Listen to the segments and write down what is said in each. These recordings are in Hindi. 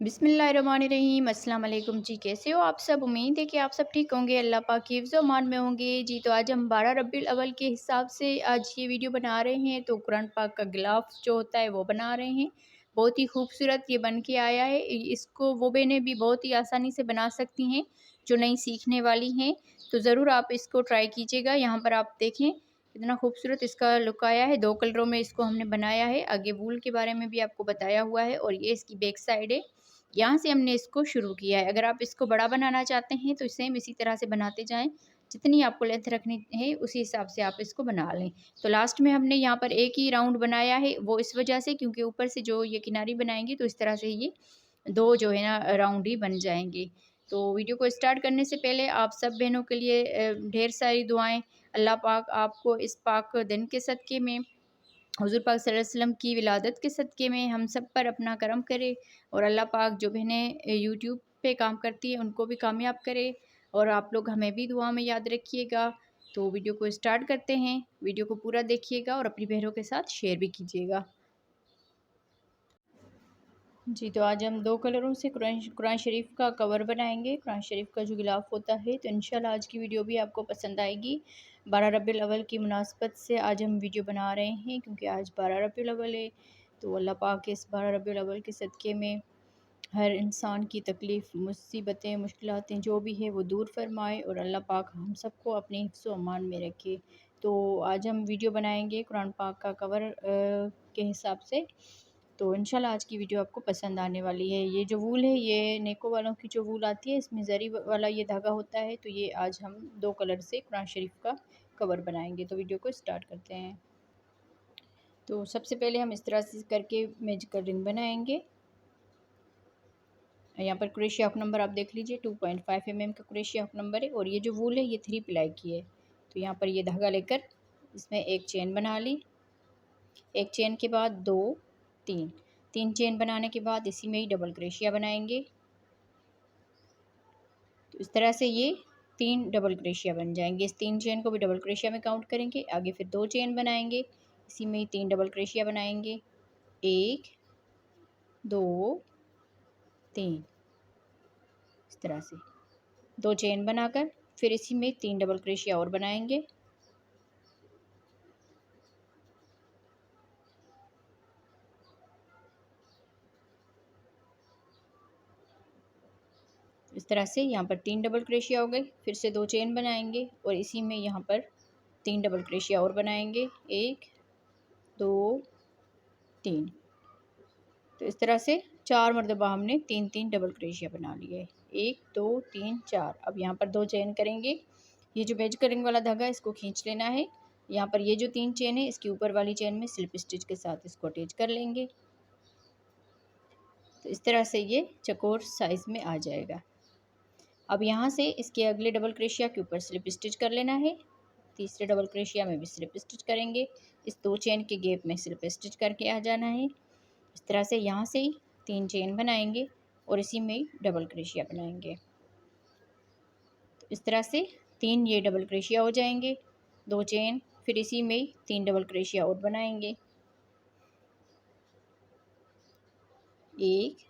बिस्मिल्लाहिर्रहमानिर्रहीम अस्सलाम वालेकुम जी। कैसे हो आप सब? उम्मीद है कि आप सब ठीक होंगे, अल्लाह पाक की हिफ्ज़ व अमान में होंगे जी। तो आज हम 12 रबीउल अव्वल के हिसाब से आज ये वीडियो बना रहे हैं। तो कुरान पाक का गिलाफ जो होता है वो बना रहे हैं। बहुत ही खूबसूरत ये बन के आया है। इसको वो बहनें भी बहुत ही आसानी से बना सकती हैं जो नई सीखने वाली हैं। तो ज़रूर आप इसको ट्राई कीजिएगा। यहाँ पर आप देखें कितना खूबसूरत इसका लुक आया है। 2 कलरों में इसको हमने बनाया है। आगे वूल के बारे में भी आपको बताया हुआ है और ये इसकी बैक साइड है। यहाँ से हमने इसको शुरू किया है। अगर आप इसको बड़ा बनाना चाहते हैं तो सेम इसी तरह से बनाते जाएँ। जितनी आपको लेंथ रखनी है उसी हिसाब से आप इसको बना लें। तो लास्ट में हमने यहाँ पर एक ही राउंड बनाया है, वो इस वजह से क्योंकि ऊपर से जो ये किनारी बनाएँगे तो इस तरह से ये 2 जो है ना राउंड ही बन जाएँगे। तो वीडियो को स्टार्ट करने से पहले आप सब बहनों के लिए ढेर सारी दुआएँ। अल्लाह पाक आपको इस पाक दिन के सदक़े में हुज़ूर पाक सल्लल्लाहु अलैहि वसल्लम की विलादत के सदक़े में हम सब पर अपना करम करे और अल्लाह पाक जो बहनें यूट्यूब पे काम करती हैं उनको भी कामयाब करे और आप लोग हमें भी दुआ में याद रखिएगा। तो वीडियो को स्टार्ट करते हैं। वीडियो को पूरा देखिएगा और अपनी बहनों के साथ शेयर भी कीजिएगा। जी, तो आज हम 2 कलरों से कुरान शरीफ का कवर बनाएँगे। कुरान शरीफ का जो गिलाफ़ होता है, तो इंशाल्लाह आज की वीडियो भी आपको पसंद आएगी। 12 रबीउल अव्वल की मुनासबत से आज हम वीडियो बना रहे हैं क्योंकि आज 12 रबीउल अव्वल है। तो अल्लाह पाक के इस 12 रबीउल अव्वल के सदक़े में हर इंसान की तकलीफ़, मुसीबतें, मुश्किलातें जो भी है वो दूर फ़रमाए और अल्लाह पाक हम सबको अपने हिफ्ज़ व अमान में रखे। तो आज हम वीडियो बनाएँगे कुरान पाक का कवर के हिसाब से। तो इंशाल्लाह आज की वीडियो आपको पसंद आने वाली है। ये जो वूल है ये नेको वालों की जो वूल आती है, इसमें ज़री वाला ये धागा होता है। तो ये आज हम 2 कलर से कुरान शरीफ का कवर बनाएँगे। तो वीडियो को स्टार्ट करते हैं। तो सबसे पहले हम इस तरह से करके मैजिकल रिंग बनाएँगे। यहाँ पर क्रोशिया हुक नंबर आप देख लीजिए 2.5 mm का क्रोशिया हुक नंबर है और ये जो वूल है ये 3 प्लाई की है। तो यहाँ पर ये धागा लेकर इसमें एक चेन बना ली। एक चेन के बाद 2, 3 चेन बनाने के बाद इसी में ही डबल क्रोशिया बनाएंगे। तो इस तरह से ये 3 डबल क्रोशिया बन जाएंगे। इस 3 चेन को भी डबल क्रोशिया में काउंट करेंगे। आगे फिर 2 चेन बनाएंगे, इसी में ही 3 डबल क्रोशिया बनाएंगे। 1, 2, 3 इस तरह से 2 चेन बनाकर फिर इसी में 3 डबल क्रोशिया और बनाएंगे। इस तरह से यहाँ पर 3 डबल क्रोशिया हो गए। फिर से 2 चेन बनाएंगे और इसी में यहाँ पर 3 डबल क्रोशिया और बनाएंगे। 1, 2, 3। तो इस तरह से 4 मरतबा हमने 3-3 डबल क्रोशिया बना लिए। 1, 2, 3, 4। अब यहाँ पर 2 चेन करेंगे। ये जो मैजिकल रिंग वाला धागा है इसको खींच लेना है। यहाँ पर ये जो 3 चेन है इसके ऊपर वाली चेन में स्लिप स्टिच के साथ इसको अटैच कर लेंगे। तो इस तरह से ये चकोर साइज़ में आ जाएगा। अब यहाँ से इसके अगले डबल क्रोशिया के ऊपर स्लिप स्टिच कर लेना है। तीसरे डबल क्रोशिया में भी स्लिप स्टिच करेंगे। इस 2 चेन के गैप में स्लिप स्टिच करके आ जाना है। इस तरह से यहाँ से ही 3 चेन बनाएंगे और इसी में ही डबल क्रोशिया बनाएंगे। तो इस तरह से 3 ये डबल क्रोशिया हो जाएंगे। 2 चेन फिर इसी में ही 3 डबल क्रोशिया और बनाएंगे। 1,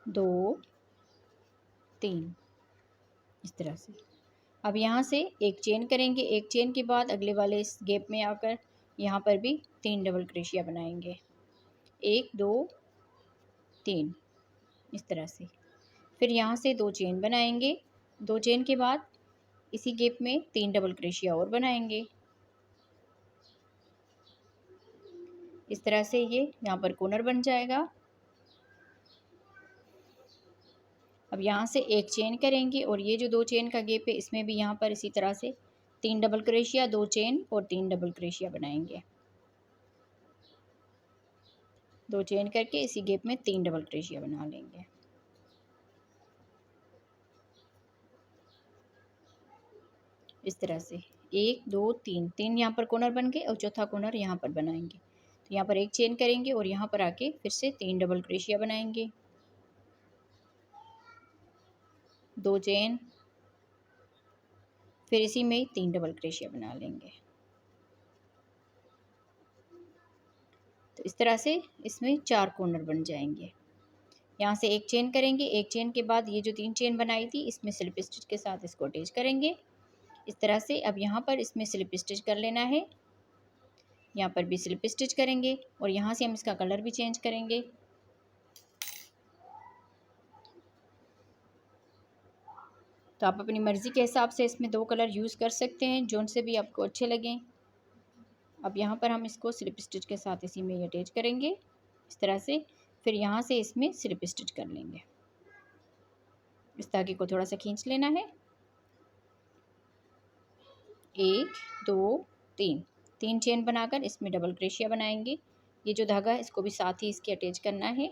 2, 3 इस तरह से। अब यहाँ से एक चेन करेंगे। एक चेन के बाद अगले वाले इस गैप में आकर यहाँ पर भी 3 डबल क्रोशिया बनाएंगे। 1, 2, 3 इस तरह से। फिर यहाँ से 2 चेन बनाएंगे। 2 चेन के बाद इसी गैप में 3 डबल क्रोशिया और बनाएंगे। इस तरह से ये यहाँ पर कॉर्नर बन जाएगा। अब यहाँ से एक चेन करेंगे और ये जो 2 चेन का गैप है इसमें भी यहाँ पर इसी तरह से 3 डबल क्रोशिया, 2 चेन और 3 डबल क्रोशिया बनाएंगे। 2 चेन करके इसी गैप में 3 डबल क्रोशिया बना लेंगे। इस तरह से 1, 2, 3 यहाँ पर कॉर्नर बन गए और चौथा कॉर्नर यहाँ पर बनाएंगे। तो यहाँ पर एक चेन करेंगे और यहाँ पर आके फिर से 3 डबल क्रोशिया बनाएंगे। 2 चेन फिर इसी में 3 डबल क्रोशिया बना लेंगे। तो इस तरह से इसमें 4 कॉर्नर बन जाएंगे। यहाँ से एक चेन करेंगे, एक चेन के बाद ये जो 3 चेन बनाई थी इसमें स्लिप स्टिच के साथ इसको अटैच करेंगे इस तरह से। अब यहाँ पर इसमें स्लिप स्टिच कर लेना है, यहाँ पर भी स्लिप स्टिच करेंगे और यहाँ से हम इसका कलर भी चेंज करेंगे। तो आप अपनी मर्ज़ी के हिसाब से इसमें 2 कलर यूज़ कर सकते हैं, जोन से भी आपको अच्छे लगें। अब यहाँ पर हम इसको स्लिप स्टिच के साथ इसी में अटैच करेंगे इस तरह से। फिर यहाँ से इसमें स्लिप स्टिच कर लेंगे, इस धागे को थोड़ा सा खींच लेना है। 1 2 3 3 चेन बनाकर इसमें डबल क्रोशिया बनाएंगे। ये जो धागा है इसको भी साथ ही इसके अटैच करना है।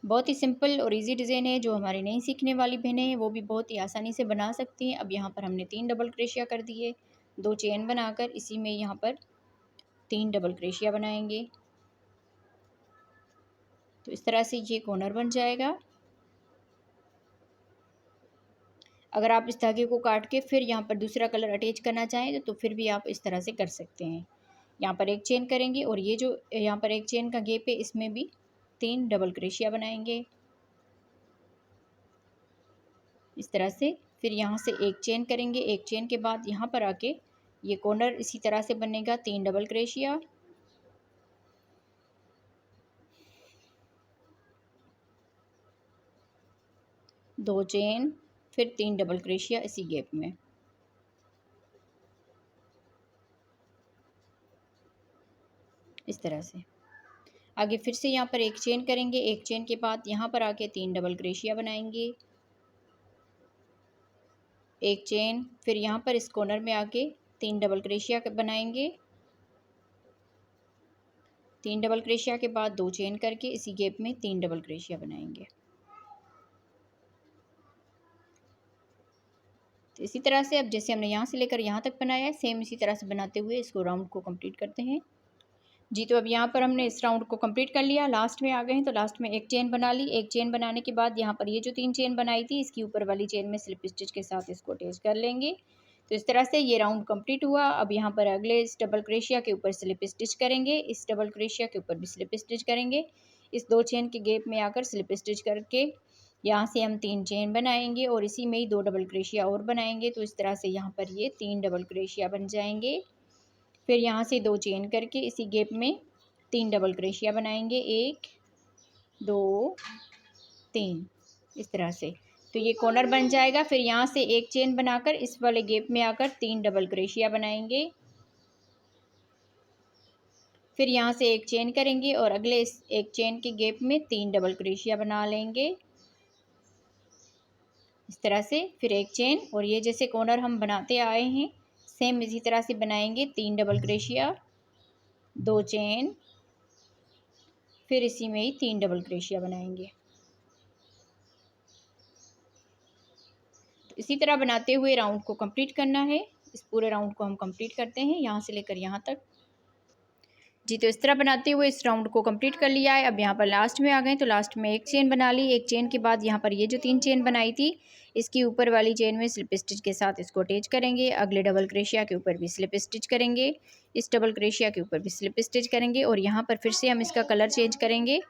बहुत ही सिंपल और इजी डिज़ाइन है, जो हमारी नई सीखने वाली बहनें हैं वो भी बहुत ही आसानी से बना सकती हैं। अब यहाँ पर हमने 3 डबल क्रोशिया कर दिए, 2 चेन बनाकर इसी में यहाँ पर 3 डबल क्रोशिया बनाएंगे। तो इस तरह से ये कॉर्नर बन जाएगा। अगर आप इस धागे को काट के फिर यहाँ पर दूसरा कलर अटैच करना चाहें तो फिर भी आप इस तरह से कर सकते हैं। यहाँ पर एक चेन करेंगे और ये जो यहाँ पर एक चेन का गैप है इसमें भी 3 डबल क्रोशिया बनाएंगे इस तरह से। फिर यहाँ से एक चेन करेंगे, एक चेन के बाद यहाँ पर आके ये कॉर्नर इसी तरह से बनेगा, 3 डबल क्रोशिया, दो चेन, फिर 3 डबल क्रोशिया इसी गैप में। इस तरह से आगे फिर से यहाँ पर एक चेन करेंगे, एक चेन के बाद यहाँ पर आके 3 डबल क्रोशिया बनाएंगे, एक चेन, फिर यहाँ पर इस कॉर्नर में आके 3 डबल क्रोशिया बनाएंगे, 3 डबल क्रोशिया के बाद 2 चेन करके इसी गैप में 3 डबल क्रोशिया बनाएंगे। तो इसी तरह से अब जैसे हमने यहाँ से लेकर यहाँ तक बनाया है सेम इसी तरह से बनाते हुए इसको राउंड को कंप्लीट करते हैं जी। तो अब यहाँ पर हमने इस राउंड को कंप्लीट कर लिया, लास्ट में आ गए हैं तो लास्ट में एक चेन बना ली। एक चेन बनाने के बाद यहाँ पर ये जो 3 चेन बनाई थी इसकी ऊपर वाली चेन में स्लिप स्टिच के साथ इसको अटैच कर लेंगे। तो इस तरह से ये राउंड कंप्लीट हुआ। अब यहाँ पर अगले इस डबल क्रोशिया के ऊपर स्लिप स्टिच करेंगे, इस डबल क्रोशिया के ऊपर भी स्लिप स्टिच करेंगे, इस 2 चेन के गैप में आकर स्लिप स्टिच करके यहाँ से हम 3 चेन बनाएंगे और इसी में ही 2 डबल क्रोशिया और बनाएंगे। तो इस तरह से यहाँ पर ये 3 डबल क्रोशिया बन जाएंगे। फिर यहाँ से 2 चेन करके इसी गैप में 3 डबल क्रोशिया बनाएंगे, 1 2 3 इस तरह से। तो ये कॉर्नर बन जाएगा। फिर यहाँ से एक चेन बनाकर इस वाले गैप में आकर 3 डबल क्रोशिया बनाएंगे, फिर यहाँ से एक चेन करेंगे और अगले इस एक चेन के गैप में 3 डबल क्रोशिया बना लेंगे इस तरह से। फिर एक चेन और ये जैसे कॉर्नर हम बनाते आए हैं सेम इसी तरह से बनाएंगे, 3 डबल क्रोशिया, 2 चेन, फिर इसी में ही 3 डबल क्रोशिया बनाएंगे। तो इसी तरह बनाते हुए राउंड को कंप्लीट करना है। इस पूरे राउंड को हम कंप्लीट करते हैं यहाँ से लेकर यहाँ तक जी। तो इस तरह बनाते हुए इस राउंड को कंप्लीट कर लिया है। अब यहाँ पर लास्ट में आ गए तो लास्ट में एक चेन बना ली, एक चेन के बाद यहाँ पर ये जो 3 चेन बनाई थी इसकी ऊपर वाली चेन में स्लिप स्टिच के साथ इसको अटैच करेंगे, अगले डबल क्रोशिया के ऊपर भी स्लिप स्टिच करेंगे, इस डबल क्रोशिया के ऊपर भी स्लिप स्टिच करेंगे और यहाँ पर फिर से हम इसका कलर चेंज करेंगे।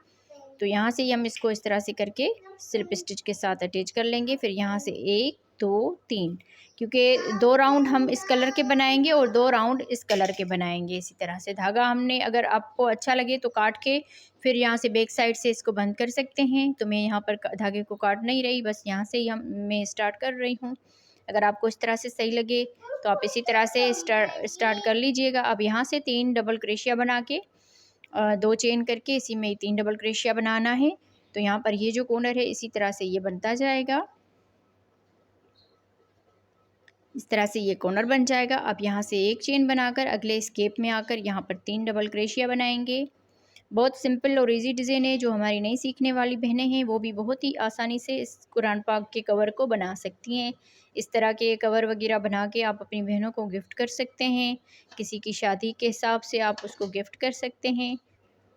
तो यहाँ से हम इसको इस तरह से करके स्लिप स्टिच के साथ अटैच कर लेंगे। फिर यहाँ से 1 2 3 क्योंकि 2 राउंड हम इस कलर के बनाएंगे और 2 राउंड इस कलर के बनाएंगे। इसी तरह से धागा हमने अगर आपको अच्छा लगे तो काट के फिर यहाँ से बैक साइड से इसको बंद कर सकते हैं। तो मैं यहाँ पर धागे को काट नहीं रही, बस यहाँ से ही मैं स्टार्ट कर रही हूँ। अगर आपको इस तरह से सही लगे तो आप इसी तरह से स्टार्ट कर लीजिएगा। अब यहाँ से 3 डबल क्रोशिया बना के 2 चेन करके इसी में 3 डबल क्रोशिया बनाना है। तो यहाँ पर ये जो कॉर्नर है इसी तरह से ये बनता जाएगा, इस तरह से ये कॉर्नर बन जाएगा। अब यहाँ से एक चेन बनाकर अगले स्केप में आकर यहाँ पर 3 डबल क्रोशिया बनाएंगे। बहुत सिंपल और इजी डिज़ाइन है, जो हमारी नई सीखने वाली बहनें हैं वो भी बहुत ही आसानी से इस कुरान पाक के कवर को बना सकती हैं। इस तरह के कवर वगैरह बना के आप अपनी बहनों को गिफ्ट कर सकते हैं, किसी की शादी के हिसाब से आप उसको गिफ्ट कर सकते हैं।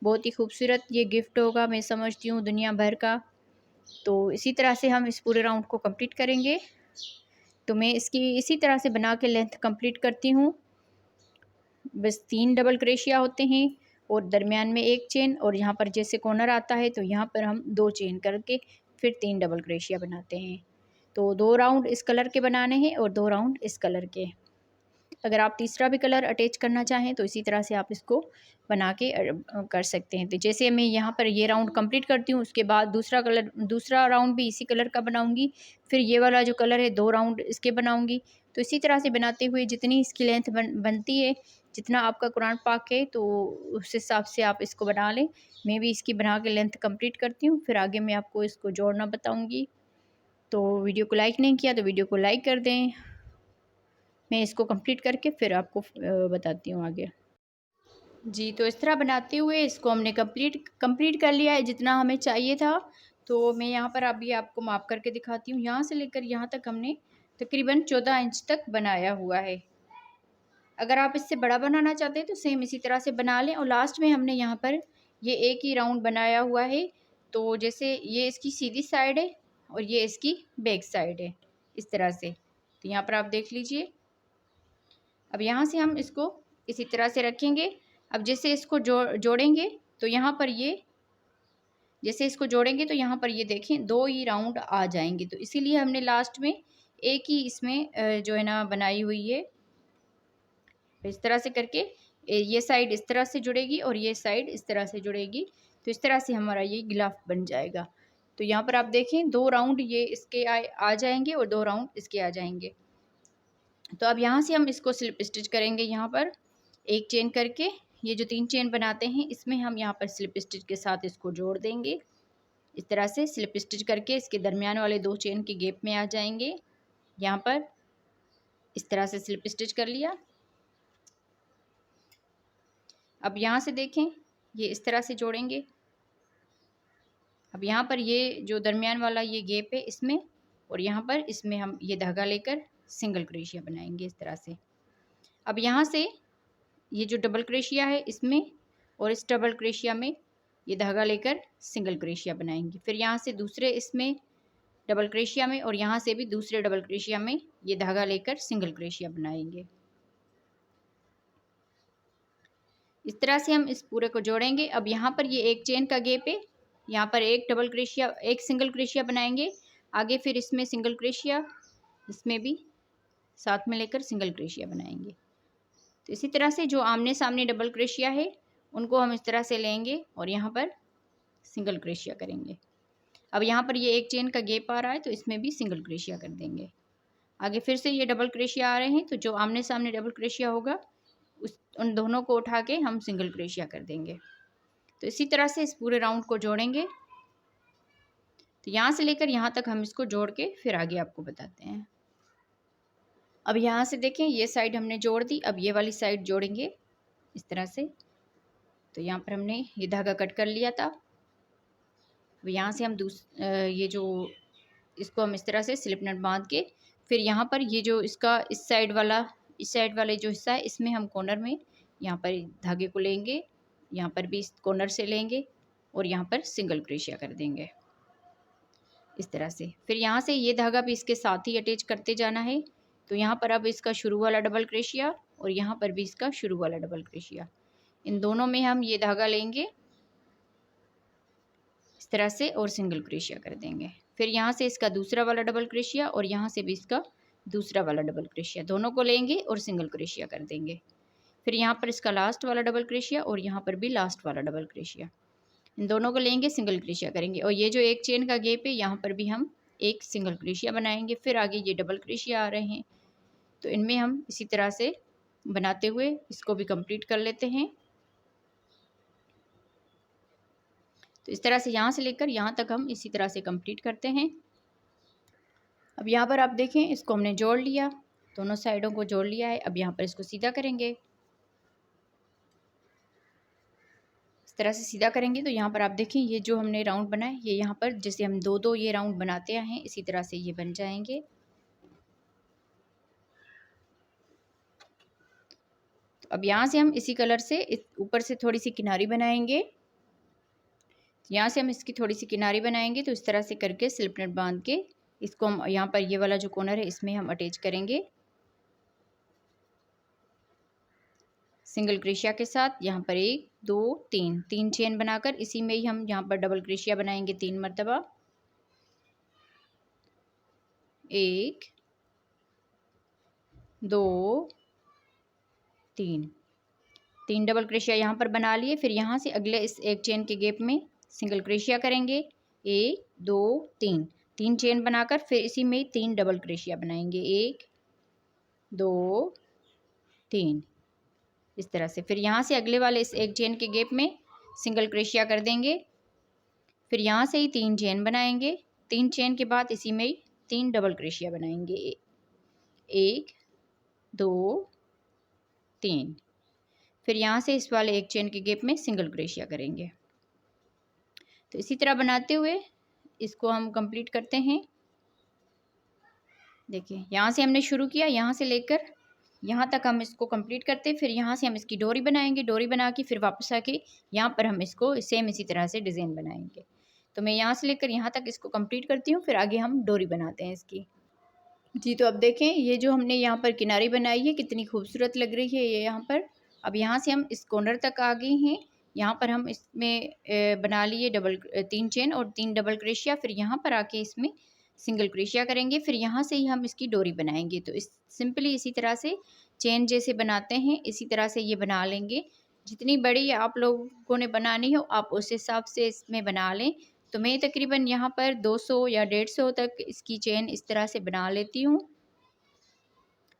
बहुत ही खूबसूरत ये गिफ्ट होगा, मैं समझती हूँ दुनिया भर का। तो इसी तरह से हम इस पूरे राउंड को कंप्लीट करेंगे। तो मैं इसकी इसी तरह से बना के लेंथ कंप्लीट करती हूँ। बस 3 डबल क्रोशिया होते हैं और दरमियान में एक चेन, और यहाँ पर जैसे कॉर्नर आता है तो यहाँ पर हम 2 चेन करके फिर 3 डबल क्रोशिया बनाते हैं। तो 2 राउंड इस कलर के बनाने हैं और 2 राउंड इस कलर के। अगर आप तीसरा भी कलर अटैच करना चाहें तो इसी तरह से आप इसको बना के कर सकते हैं। तो जैसे मैं यहाँ पर ये राउंड कंप्लीट करती हूँ, उसके बाद दूसरा राउंड भी इसी कलर का बनाऊँगी। फिर ये वाला जो कलर है 2 राउंड इसके बनाऊँगी। तो इसी तरह से बनाते हुए जितनी इसकी लेंथ बनती है, जितना आपका कुरान पाक है, तो उस हिसाब से आप इसको बना लें। मैं भी इसकी बना के लेंथ कंप्लीट करती हूँ, फिर आगे मैं आपको इसको जोड़ना बताऊँगी। तो वीडियो को लाइक नहीं किया तो वीडियो को लाइक कर दें। मैं इसको कंप्लीट करके फिर आपको बताती हूँ आगे। जी, तो इस तरह बनाते हुए इसको हमने कंप्लीट कर लिया है जितना हमें चाहिए था। तो मैं यहाँ पर अभी आपको माप करके दिखाती हूँ। यहाँ से लेकर यहाँ तक हमने तकरीबन 14 इंच तक बनाया हुआ है। अगर आप इससे बड़ा बनाना चाहते हैं तो सेम इसी तरह से बना लें। और लास्ट में हमने यहाँ पर ये एक ही राउंड बनाया हुआ है। तो जैसे ये इसकी सीधी साइड है और ये इसकी बैक साइड है, इस तरह से। तो यहाँ पर आप देख लीजिए। अब यहाँ से हम इसको इसी तरह से रखेंगे। अब जैसे इसको जोड़ेंगे तो यहाँ पर यहाँ पर ये देखें 2 ही राउंड आ जाएंगे। तो इसीलिए हमने लास्ट में एक ही इसमें जो है ना बनाई हुई है। इस तरह से करके ये साइड इस तरह से जुड़ेगी और ये साइड इस तरह से जुड़ेगी। तो इस तरह से हमारा ये गिलाफ बन जाएगा। तो यहाँ पर आप देखें 2 राउंड ये इसके आ जाएंगे और 2 राउंड इसके आ जाएंगे। तो अब यहाँ से हम इसको स्लिप स्टिच करेंगे। यहाँ पर एक चेन करके ये जो 3 चेन बनाते हैं इसमें हम यहाँ पर स्लिप स्टिच के साथ इसको जोड़ देंगे। इस तरह से स्लिप स्टिच करके इसके दरमियान वाले 2 चेन के गैप में आ जाएंगे। यहाँ पर इस तरह से स्लिप स्टिच कर लिया। अब यहाँ से देखें ये इस तरह से जोड़ेंगे। अब यहाँ पर ये जो दरमियान वाला ये गैप है इसमें, और यहाँ पर इसमें हम ये धागा लेकर सिंगल क्रोशिया बनाएंगे इस तरह से। अब यहाँ से ये जो डबल क्रोशिया है इसमें और इस डबल क्रोशिया में ये धागा लेकर सिंगल क्रोशिया बनाएंगे। फिर यहाँ से दूसरे इसमें डबल क्रोशिया में और यहाँ से भी दूसरे डबल क्रोशिया में ये धागा लेकर सिंगल क्रोशिया बनाएंगे। इस तरह से हम इस पूरे को जोड़ेंगे। अब यहाँ पर ये एक चेन का गैप है, यहाँ पर एक सिंगल क्रोशिया बनाएंगे। आगे फिर इसमें सिंगल क्रोशिया, इसमें भी साथ में लेकर सिंगल क्रोशिया बनाएंगे। तो इसी तरह से जो आमने सामने डबल क्रोशिया है उनको हम इस तरह से लेंगे और यहाँ पर सिंगल क्रोशिया करेंगे। अब यहाँ पर ये एक चेन का गैप आ रहा है तो इसमें भी सिंगल क्रोशिया कर देंगे। आगे फिर से ये डबल क्रोशिया आ रहे हैं तो जो आमने सामने डबल क्रोशिया होगा उन दोनों को उठा के हम सिंगल क्रोशिया कर देंगे। तो इसी तरह से इस पूरे राउंड को जोड़ेंगे। तो यहाँ से लेकर यहाँ तक हम इसको जोड़ के फिर आगे आपको बताते हैं। अब यहाँ से देखें ये साइड हमने जोड़ दी। अब ये वाली साइड जोड़ेंगे इस तरह से। तो यहाँ पर हमने ये धागा कट कर लिया था। अब यहाँ से हम इसको हम इस तरह से स्लिप नट बांध के फिर यहाँ पर ये जो इसका इस साइड वाले जो हिस्सा है इसमें हम कॉर्नर में यहाँ पर धागे को लेंगे, यहाँ पर भी इस कॉर्नर से लेंगे और यहाँ पर सिंगल क्रोशिया कर देंगे इस तरह से। फिर यहाँ से ये धागा भी इसके साथ ही अटैच करते जाना है। तो यहाँ पर अब इसका शुरू वाला डबल क्रोशिया और यहाँ पर भी इसका शुरू वाला डबल क्रोशिया, इन दोनों में हम ये धागा लेंगे इस तरह से और सिंगल क्रोशिया कर देंगे। फिर यहाँ से इसका दूसरा वाला डबल क्रोशिया और यहाँ से भी इसका दूसरा वाला डबल क्रोशिया, दोनों को लेंगे और सिंगल क्रोशिया कर देंगे। फिर यहाँ पर इसका लास्ट वाला डबल क्रोशिया और यहाँ पर भी लास्ट वाला डबल क्रोशिया, इन दोनों को लेंगे सिंगल क्रोशिया करेंगे। और ये जो एक चेन का गैप है यहाँ पर भी हम एक सिंगल क्रोशिया बनाएंगे। फिर आगे ये डबल क्रोशिया आ रहे हैं तो इनमें हम इसी तरह से बनाते हुए इसको भी कंप्लीट कर लेते हैं। तो इस तरह से यहाँ से लेकर यहाँ तक हम इसी तरह से कंप्लीट करते हैं। अब यहाँ पर आप देखें इसको हमने जोड़ लिया, दोनों साइडों को जोड़ लिया है। अब यहाँ पर इसको सीधा करेंगे, इस तरह से सीधा करेंगे। तो यहाँ पर आप देखें ये जो हमने राउंड बनाए ये यहाँ पर जैसे हम दो ये राउंड बनाते हैं इसी तरह से ये बन जाएंगे। तो अब यहाँ से हम इसी कलर से ऊपर से थोड़ी सी किनारी बनाएंगे। यहाँ से हम इसकी थोड़ी सी किनारी बनाएंगे। तो इस तरह से करके स्लिप नट बांध के इसको हम यहाँ पर ये वाला जो कॉर्नर है इसमें हम अटैच करेंगे सिंगल क्रोशिया के साथ यहाँ पर 1 2 3 3 चेन बनाकर इसी में ही हम यहाँ पर डबल क्रोशिया बनाएंगे 3 मरतबा। 1 2 3 3 डबल क्रोशिया यहाँ पर बना लिए। फिर यहाँ से अगले इस एक चेन के गैप में सिंगल क्रोशिया करेंगे 1 2 3 3 चेन बनाकर फिर इसी में 3 डबल क्रोशिया बनाएंगे 1 2 3 इस तरह से। फिर यहाँ से अगले वाले इस एक चेन के गैप में सिंगल क्रोशिया कर देंगे। फिर यहाँ से ही 3 चेन बनाएंगे। 3 चेन के बाद इसी में 3 डबल क्रोशिया बनाएंगे 1 2 3। फिर यहाँ से इस वाले एक चेन के गैप में सिंगल क्रोशिया करेंगे। तो इसी तरह बनाते हुए इसको हम कंप्लीट करते हैं। देखिए यहाँ से हमने शुरू किया, यहाँ से लेकर यहाँ तक हम इसको कंप्लीट करते हैं। फिर यहाँ से हम इसकी डोरी बनाएंगे। डोरी बना के फिर वापस आके यहाँ पर हम इसको सेम इसी तरह से डिज़ाइन बनाएंगे। तो मैं यहाँ से लेकर यहाँ तक इसको कंप्लीट करती हूँ, फिर आगे हम डोरी बनाते हैं इसकी। जी तो अब देखें ये जो हमने यहाँ पर किनारी बनाई है कितनी खूबसूरत लग रही है ये यहाँ पर। अब यहाँ से हम इस कॉर्नर तक आ गए हैं। यहाँ पर हम इसमें बना लिए 3 चेन और 3 डबल क्रोशिया। फिर यहाँ पर आके इसमें सिंगल क्रोशिया करेंगे। फिर यहाँ से ही हम इसकी डोरी बनाएंगे। तो इस सिंपली इसी तरह से चेन जैसे बनाते हैं इसी तरह से ये बना लेंगे। जितनी बड़ी आप लोगों ने बनानी हो आप उस हिसाब से इसमें बना लें। तो मैं तकरीबन यहाँ पर 200 या 150 तक इसकी चेन इस तरह से बना लेती हूँ।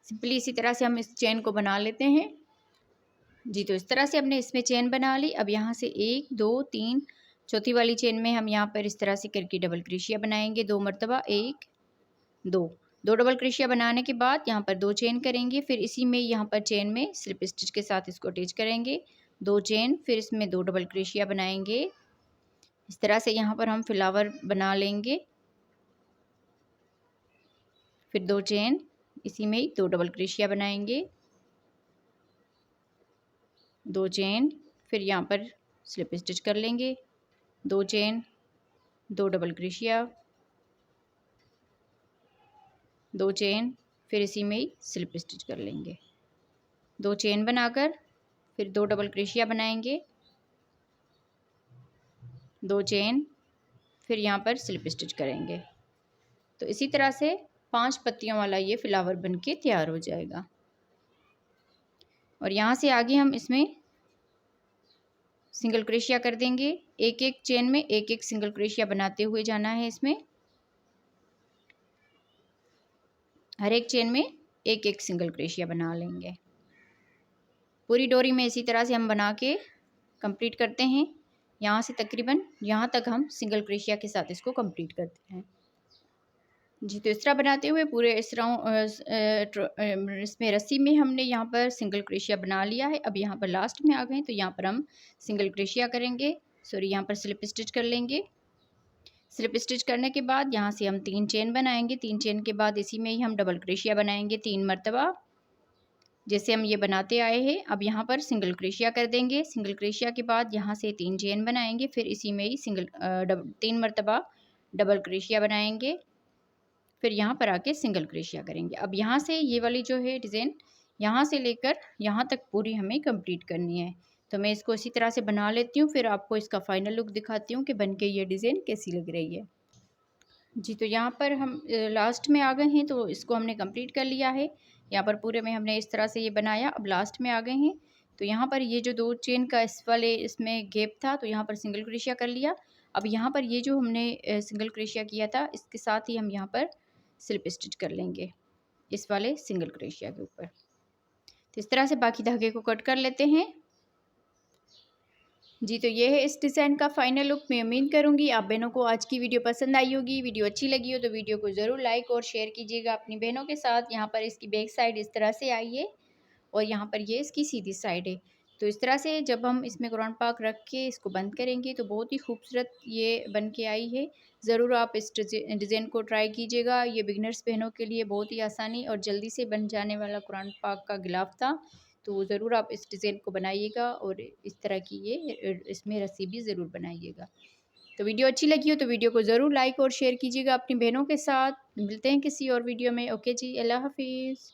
सिंपली इसी तरह से हम इस चेन को बना लेते हैं। जी तो इस तरह से हमने इसमें चेन बना ली। अब यहाँ से 1 2 3 चौथी वाली चेन में हम यहाँ पर इस तरह से करके डबल क्रोशिया बनाएंगे 2 मरतबा 1 2 2 डबल क्रोशिया बनाने के बाद यहाँ पर 2 चेन करेंगे। फिर इसी में यहाँ पर चेन में स्लिप स्टिच के साथ इसको अटैच करेंगे 2 चेन। फिर इसमें 2 डबल क्रोशिया बनाएंगे। इस तरह से यहाँ पर हम फ्लावर बना लेंगे। फिर 2 चेन इसी में 2 डबल क्रोशिया बनाएंगे 2 चेन। फिर यहाँ पर स्लिप स्टिच कर लेंगे 2 चेन 2 डबल क्रोशिया 2 चेन। फिर इसी में ही स्लिप स्टिच कर लेंगे 2 चेन बनाकर फिर 2 डबल क्रोशिया बनाएंगे 2 चेन। फिर यहाँ पर स्लिप स्टिच करेंगे। तो इसी तरह से 5 पत्तियों वाला ये फ्लावर बनके तैयार हो जाएगा। और यहाँ से आगे हम इसमें सिंगल क्रोशिया कर देंगे। एक एक चेन में एक एक सिंगल क्रोशिया बनाते हुए जाना है। इसमें हर एक चेन में एक एक सिंगल क्रोशिया बना लेंगे। पूरी डोरी में इसी तरह से हम बना के कंप्लीट करते हैं। यहाँ से तकरीबन यहाँ तक हम सिंगल क्रोशिया के साथ इसको कंप्लीट करते हैं। जी तो इस तरह बनाते हुए पूरे इस इसमें रस्सी में हमने यहाँ पर सिंगल क्रोशिया बना लिया है। अब यहाँ पर लास्ट में आ गए तो यहाँ पर हम सिंगल क्रोशिया करेंगे, सॉरी यहाँ पर स्लिप स्टिच कर लेंगे। स्लिप स्टिच करने के बाद यहाँ से हम 3 चेन बनाएंगे। 3 चेन के बाद इसी में ही हम डबल क्रोशिया बनाएंगे 3 मरतबा जैसे हम ये बनाते आए हैं। अब यहाँ पर सिंगल क्रोशिया कर देंगे। सिंगल क्रोशिया के बाद यहाँ से 3 चेन बनाएंगे। फिर इसी में ही 3 मरतबा डबल क्रोशिया बनाएंगे। फिर यहाँ पर आके सिंगल क्रोशिया करेंगे। अब यहाँ से ये वाली जो है डिज़ाइन यहाँ से लेकर यहाँ तक पूरी हमें कंप्लीट करनी है। तो मैं इसको इसी तरह से बना लेती हूँ, फिर आपको इसका फाइनल लुक दिखाती हूँ कि बनके ये डिज़ाइन कैसी लग रही है। जी तो यहाँ पर हम लास्ट में आ गए हैं तो इसको हमने कंप्लीट कर लिया है। यहाँ पर पूरे में हमने इस तरह से ये बनाया। अब लास्ट में आ गए हैं तो यहाँ पर ये जो 2 चेन का इस वाले इसमें गैप था तो यहाँ पर सिंगल क्रोशिया कर लिया। अब यहाँ पर ये जो हमने सिंगल क्रोशिया किया था इसके साथ ही हम यहाँ पर स्लिप स्टिच कर लेंगे इस वाले सिंगल क्रोशिया के ऊपर। तो इस तरह से बाकी धागे को कट कर लेते हैं। जी तो ये है इस डिज़ाइन का फाइनल लुक। मैं उम्मीद करूँगी आप बहनों को आज की वीडियो पसंद आई होगी। वीडियो अच्छी लगी हो तो वीडियो को ज़रूर लाइक और शेयर कीजिएगा अपनी बहनों के साथ। यहाँ पर इसकी बैक साइड इस तरह से आई है और यहाँ पर ये इसकी सीधी साइड है। तो इस तरह से जब हम इसमें कुरान पाक रख के इसको बंद करेंगे तो बहुत ही खूबसूरत ये बन के आई है। ज़रूर आप इस डिज़ाइन को ट्राई कीजिएगा। ये बिगनर्स बहनों के लिए बहुत ही आसानी और जल्दी से बन जाने वाला कुरान पाक का गिलाफ था। तो ज़रूर आप इस डिज़ाइन को बनाइएगा और इस तरह की ये इसमें रस्सी भी ज़रूर बनाइएगा। तो वीडियो अच्छी लगी हो तो वीडियो को ज़रूर लाइक और शेयर कीजिएगा अपनी बहनों के साथ। मिलते हैं किसी और वीडियो में। ओके जी, अल्लाह हाफिज़।